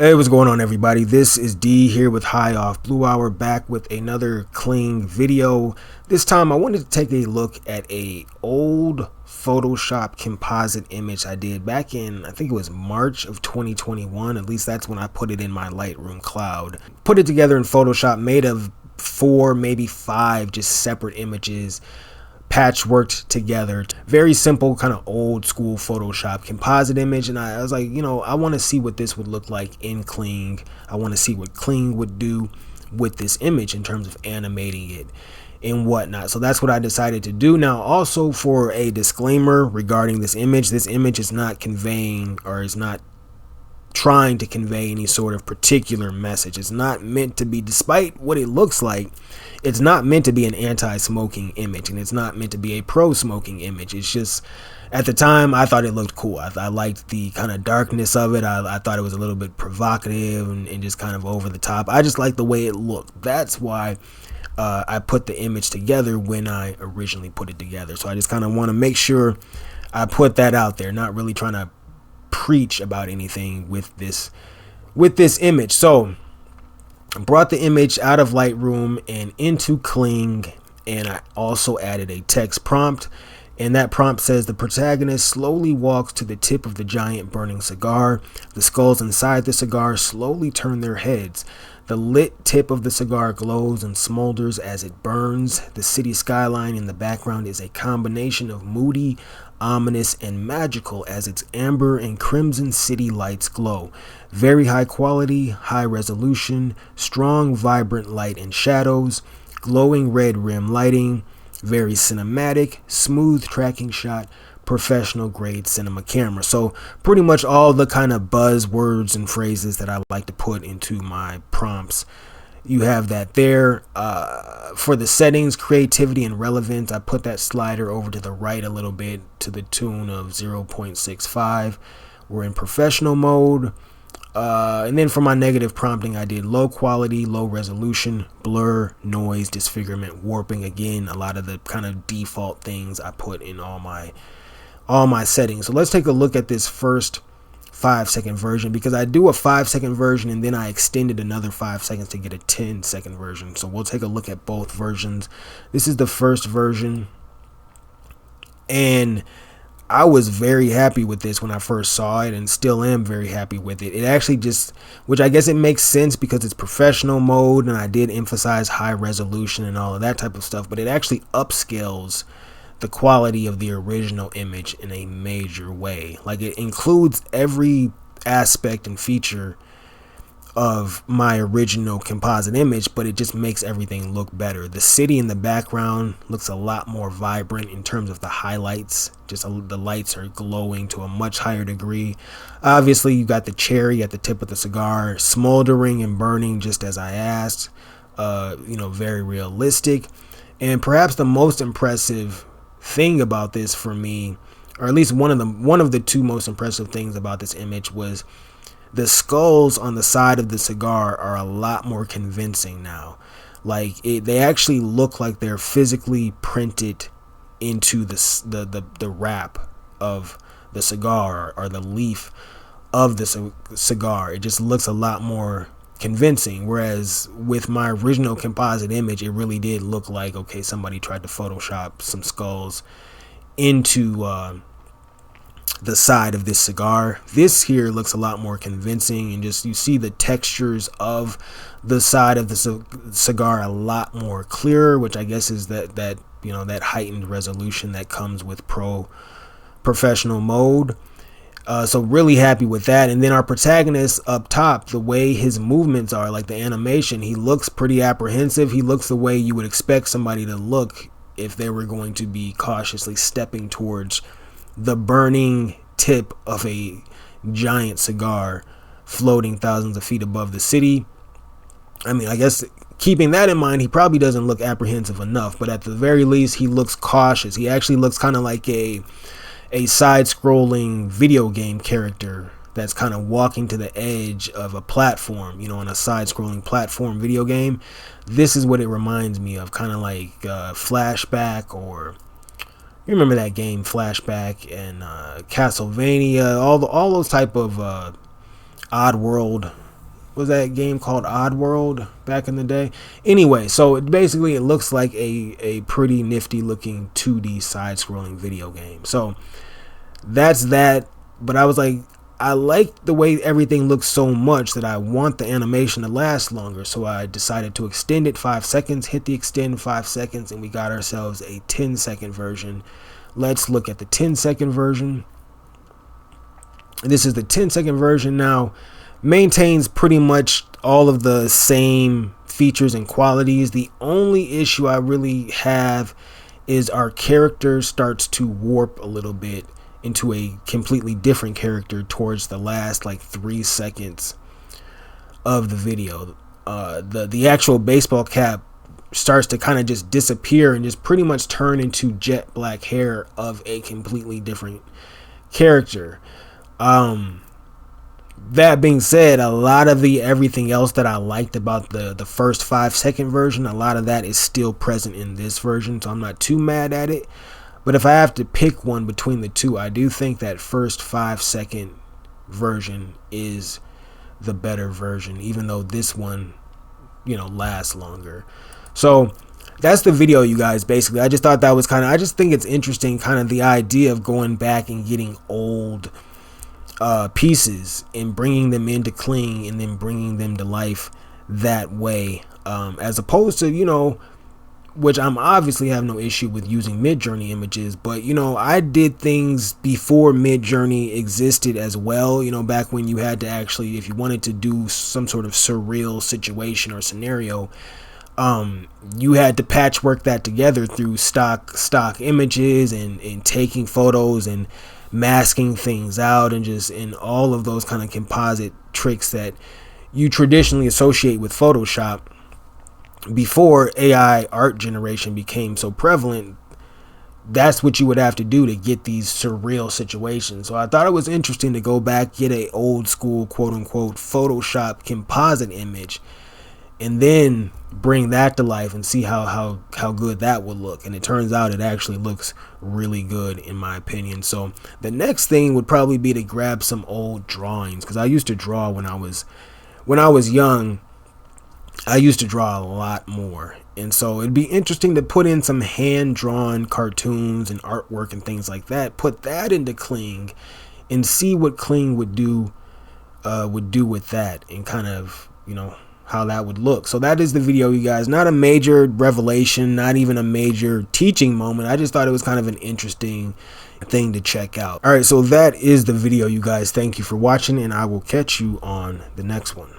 Hey, what's going on, everybody? This is D here with High Off Blue Hour, back with another Kling video. This time I wanted to take a look at a old Photoshop composite image I did back in, I think it was March of 2021. At least that's when I put it in my Lightroom cloud. Put it together in Photoshop, made of 4, maybe 5 just separate images, patchworked together. Very simple, kind of old school Photoshop composite image. And I was like, I want to see what this would look like in Kling. I want to see what Kling would do with this image in terms of animating it and whatnot. So that's what I decided to do. Now, also, for a disclaimer regarding this image is not conveying, or is not trying to convey, any sort of particular message. It's not meant to be, despite what it looks like, it's not meant to be an anti-smoking image, and it's not meant to be a pro-smoking image. It's just, at the time, I thought it looked cool. I liked the kind of darkness of it. I thought it was a little bit provocative and just kind of over the top. I just liked the way it looked. That's why I put the image together when I originally put it together. So I just kind of want to make sure I put that out there, not really trying to preach about anything with this image. So I brought the image out of Lightroom and into Kling, and I also added a text prompt, and that prompt says: the protagonist slowly walks to the tip of the giant burning cigar. The skulls inside the cigar slowly turn their heads. The lit tip of the cigar glows and smolders as it burns. The city skyline in the background is a combination of moody, ominous, and magical as its amber and crimson city lights glow. Very high quality, high resolution, strong, vibrant light and shadows, glowing red rim lighting, very cinematic, smooth tracking shot, professional grade cinema camera. So pretty much all the kind of buzzwords and phrases that I like to put into my prompts, you have that there. For the settings, creativity and relevance, I put that slider over to the right a little bit to the tune of 0.65. We're in professional mode. And then for my negative prompting, I did low quality, low resolution, blur, noise, disfigurement, warping. Again, a lot of the kind of default things I put in all my settings. So let's take a look at this first 5-second version, because I do a 5-second version and then I extended another 5 seconds to get a 10-second version. So we'll take a look at both versions. This is the first version, and I was very happy with this when I first saw it, and still am very happy with it. It actually just, which I guess it makes sense because it's professional mode, and I did emphasize high resolution and all of that type of stuff, but it actually upscales the quality of the original image in a major way. Like, it includes every aspect and feature of my original composite image, but it just makes everything look better. The city in the background looks a lot more vibrant in terms of the highlights. Just the lights are glowing to a much higher degree. Obviously, you got the cherry at the tip of the cigar smoldering and burning just as I asked. Very realistic. And perhaps the most impressive thing about this for me, or at least one of the two most impressive things about this image, was the skulls on the side of the cigar are a lot more convincing now. Like, they actually look like they're physically printed into the wrap of the cigar, or the leaf of the cigar. It just looks a lot more convincing, whereas with my original composite image, it really did look like, okay, somebody tried to Photoshop some skulls into the side of this cigar. This here looks a lot more convincing, and just, you see the textures of the side of the cigar a lot more clearer, which I guess is that heightened resolution that comes with professional mode. So really happy with that. And then our protagonist up top, the way his movements are, like the animation, he looks pretty apprehensive. He looks the way you would expect somebody to look if they were going to be cautiously stepping towards the burning tip of a giant cigar floating thousands of feet above the city. I mean, I guess keeping that in mind, he probably doesn't look apprehensive enough, but at the very least, he looks cautious. He actually looks kind of like a side-scrolling video game character that's kind of walking to the edge of a platform, on a side-scrolling platform video game. This is what it reminds me of, kind of like Flashback, or you remember that game Flashback, and Castlevania, all those type of odd world was that game called Oddworld back in the day? Anyway, so it looks like a pretty nifty looking 2D side-scrolling video game. So that's that. But I was like, I like the way everything looks so much that I want the animation to last longer. So I decided to extend it 5 seconds, hit the extend 5 seconds, and we got ourselves a 10-second version. Let's look at the 10-second version. This is the 10-second version now. Maintains pretty much all of the same features and qualities. The only issue I really have is our character starts to warp a little bit into a completely different character towards the last like 3 seconds of the video. The actual baseball cap starts to kind of just disappear and just pretty much turn into jet black hair of a completely different character. That being said, a lot of the everything else that I liked about the first 5-second version, a lot of that is still present in this version, so I'm not too mad at it. But if I have to pick one between the two, I do think that first 5-second version is the better version, even though this one, lasts longer. So that's the video, you guys. Basically, I just thought that was I just think it's interesting, kind of the idea of going back and getting old pieces and bringing them into Kling and then bringing them to life that way, as opposed to, which I'm obviously have no issue with using Midjourney images, but I did things before Midjourney existed as well, back when you had to actually, if you wanted to do some sort of surreal situation or scenario, you had to patchwork that together through stock images and taking photos and masking things out and all of those kind of composite tricks that you traditionally associate with Photoshop before AI art generation became so prevalent. That's what you would have to do to get these surreal situations. So I thought it was interesting to go back, get a old school quote unquote Photoshop composite image, and then bring that to life and see how good that would look. And it turns out it actually looks really good, in my opinion. So the next thing would probably be to grab some old drawings, because I used to draw when I was young. I used to draw a lot more, and so it'd be interesting to put in some hand-drawn cartoons and artwork and things like that, put that into Kling and see what Kling would do with that, and kind of how that would look. So that is the video, you guys. Not a major revelation, not even a major teaching moment. I just thought it was kind of an interesting thing to check out. All right, so that is the video, you guys. Thank you for watching, and I will catch you on the next one.